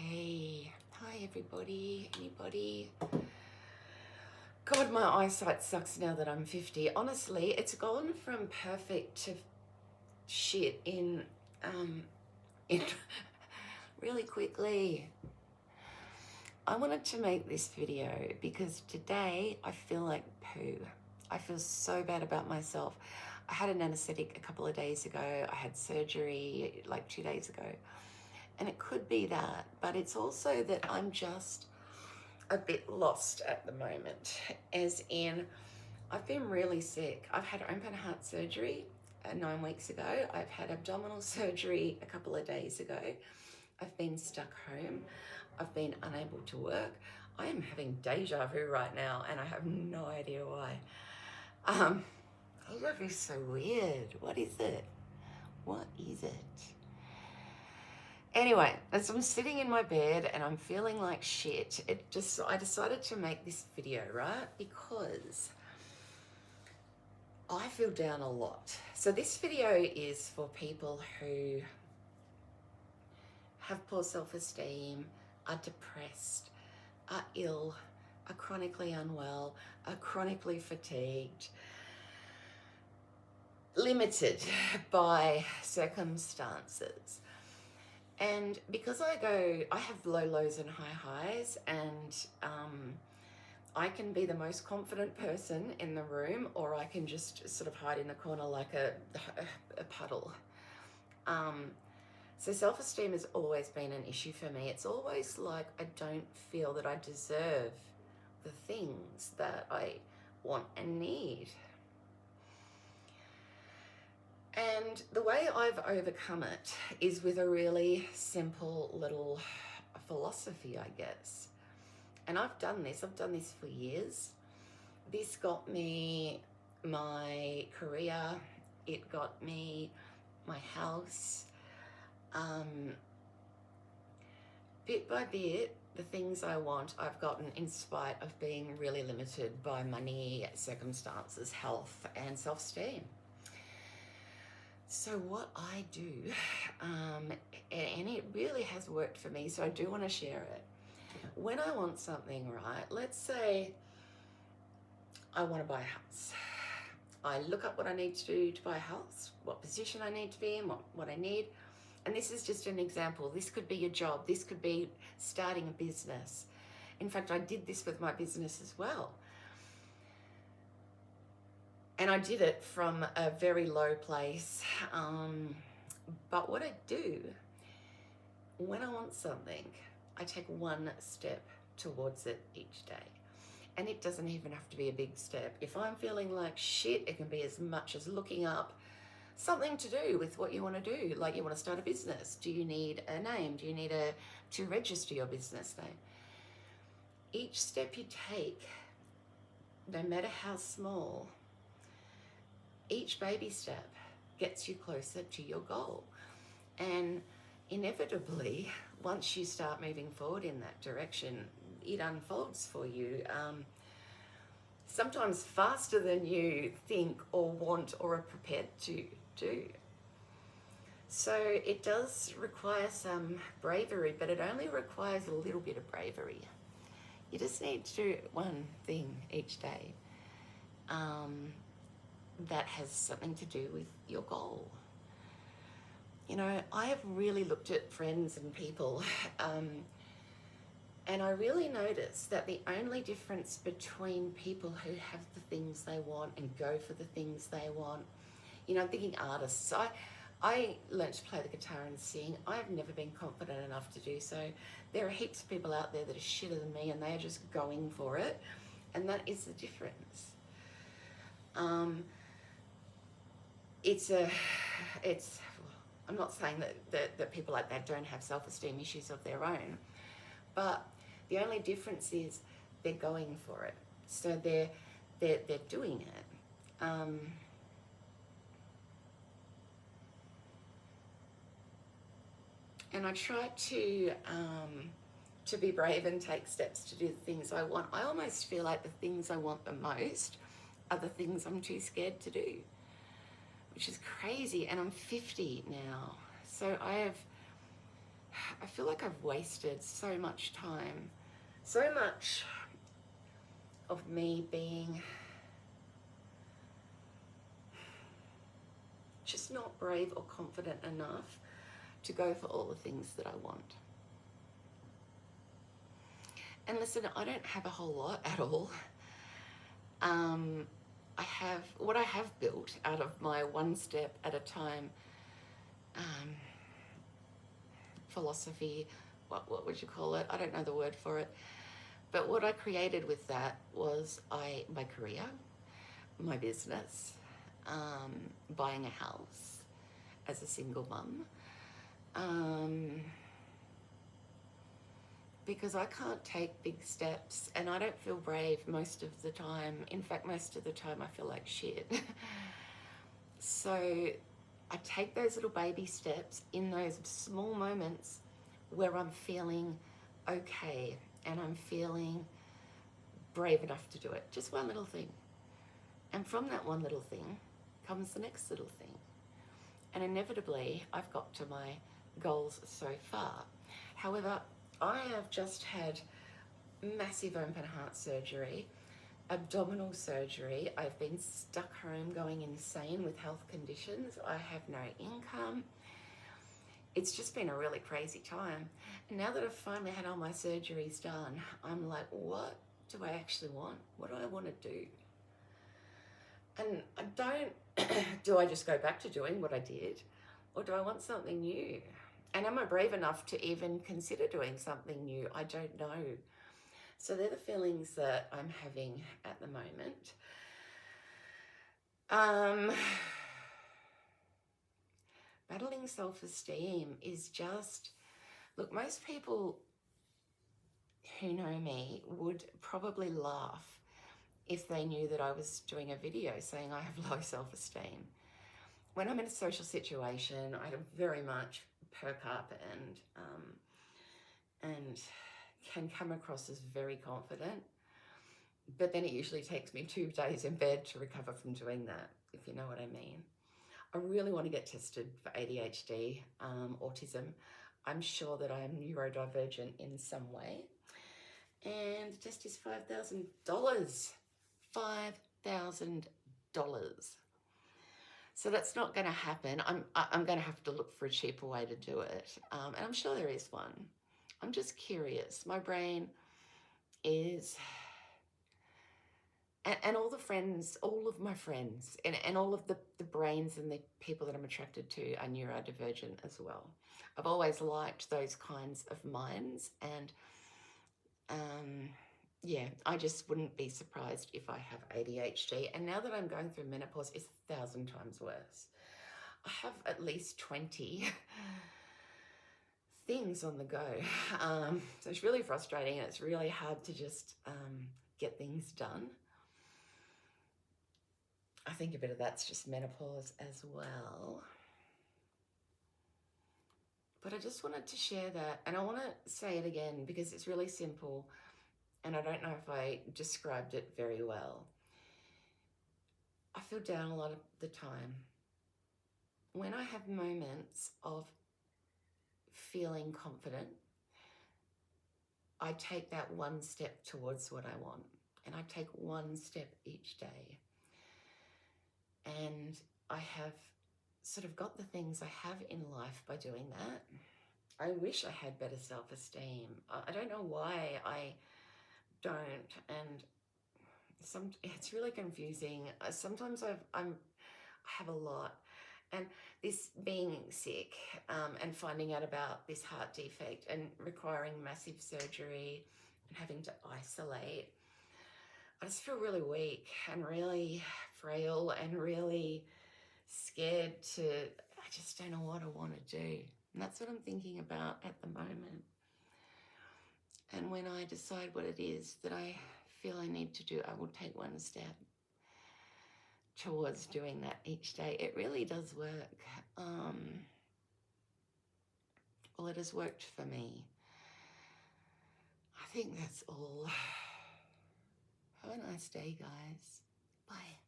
Hey, hi everybody, anybody? God, my eyesight sucks now that I'm 50. Honestly, it's gone from perfect to shit in really quickly. I wanted to make this video because today I feel like poo. I feel so bad about myself. I had an anesthetic a couple of days ago. I had surgery like 2 days ago. And it could be that, but it's also that I'm just a bit lost at the moment, as in I've been really sick. I've had open heart surgery 9 weeks ago. I've had abdominal surgery a couple of days ago. I've been stuck home. I've been unable to work. I am having deja vu right now and I have no idea why. Deja vu is so weird. What is it? What is it? Anyway, as I'm sitting in my bed and I'm feeling like shit, I decided to make this video, right? Because I feel down a lot. So this video is for people who have poor self-esteem, are depressed, are ill, are chronically unwell, are chronically fatigued, limited by circumstances. And because I have low lows and high highs, and I can be the most confident person in the room, or I can just sort of hide in the corner like a puddle. So self-esteem has always been an issue for me. It's always like I don't feel that I deserve the things that I want and need. And the way I've overcome it is with a really simple little philosophy, I guess. And I've done this for years. This got me my career. It got me my house. Bit by bit, the things I want, I've gotten in spite of being really limited by money, circumstances, health, and self-esteem. So what I do, and it really has worked for me, so I do want to share it. When I want something, right, let's say I want to buy a house. I look up what I need to do to buy a house, what position I need to be in, what I need. And this is just an example. This could be your job. This could be starting a business. In fact, I did this with my business as well. And I did it from a very low place. But what I do, when I want something, I take one step towards it each day. And it doesn't even have to be a big step. If I'm feeling like shit, it can be as much as looking up something to do with what you want to do. Like you want to start a business. Do you need a name? Do you need to register your business name? Each step you take, no matter how small, each baby step gets you closer to your goal. And inevitably, once you start moving forward in that direction, it unfolds for you, sometimes faster than you think or want or are prepared to do. So it does require some bravery, but it only requires a little bit of bravery. You just need to do one thing each day. That has something to do with your goal. You know, I have really looked at friends and people, and I really noticed that the only difference between people who have the things they want and go for the things they want, you know, I'm thinking artists. I learned to play the guitar and sing. I've never been confident enough to do so. There are heaps of people out there that are shitter than me and they are just going for it. And that is the difference. I'm not saying that people like that don't have self-esteem issues of their own, but the only difference is they're going for it. So they're doing it. And I try to be brave and take steps to do the things I want. I almost feel like the things I want the most are the things I'm too scared to do, which is crazy. And I'm 50 now. So I have I feel like I've wasted so much time, so much of me being just not brave or confident enough to go for all the things that I want. And listen, I don't have a whole lot at all. I have what I have built out of my one step at a time philosophy. What would you call it? I don't know the word for it. But what I created with that was my career, my business, buying a house as a single mum. Because I can't take big steps and I don't feel brave most of the time. In fact, most of the time I feel like shit. So I take those little baby steps in those small moments where I'm feeling okay and I'm feeling brave enough to do it. Just one little thing. And from that one little thing comes the next little thing. And inevitably, I've got to my goals so far. However, I have just had massive open heart surgery, abdominal surgery. I've been stuck home going insane with health conditions. I have no income. It's just been a really crazy time. And now that I've finally had all my surgeries done, I'm like, what do I actually want? What do I want to do? And I don't, do I just go back to doing what I did? Or do I want something new? And am I brave enough to even consider doing something new? I don't know. So they're the feelings that I'm having at the moment. Battling self-esteem is just, look, most people who know me would probably laugh if they knew that I was doing a video saying I have low self-esteem. When I'm in a social situation, I very much perk up and can come across as very confident. But then it usually takes me 2 days in bed to recover from doing that, if you know what I mean. I really want to get tested for ADHD, autism. I'm sure that I am neurodivergent in some way. And the test is $5,000. $5,000. So that's not going to happen. I'm going to have to look for a cheaper way to do it. And I'm sure there is one. I'm just curious. My brain is... And all the friends, all of my friends, and all of the brains and the people that I'm attracted to are neurodivergent as well. I've always liked those kinds of minds, and yeah, I just wouldn't be surprised if I have ADHD. And now that I'm going through menopause, it's 1,000 times worse. I have at least 20 things on the go. So it's really frustrating, and it's really hard to just get things done. I think a bit of that's just menopause as well. But I just wanted to share that, and I want to say it again because it's really simple, and I don't know if I described it very well. I feel down a lot of the time. When I have moments of feeling confident, I take that one step towards what I want, and I take one step each day. And I have sort of got the things I have in life by doing that. I wish I had better self-esteem. I don't know why I don't, and it's really confusing. Sometimes I have a lot, and this being sick and finding out about this heart defect and requiring massive surgery and having to isolate, I just feel really weak and really frail and really scared to, I just don't know what I want to do. And that's what I'm thinking about at the moment. And when I decide what it is that I feel I need to do, I will take one step towards doing that each day. It really does work. Well, it has worked for me. I think that's all. Have a nice day, guys. Bye.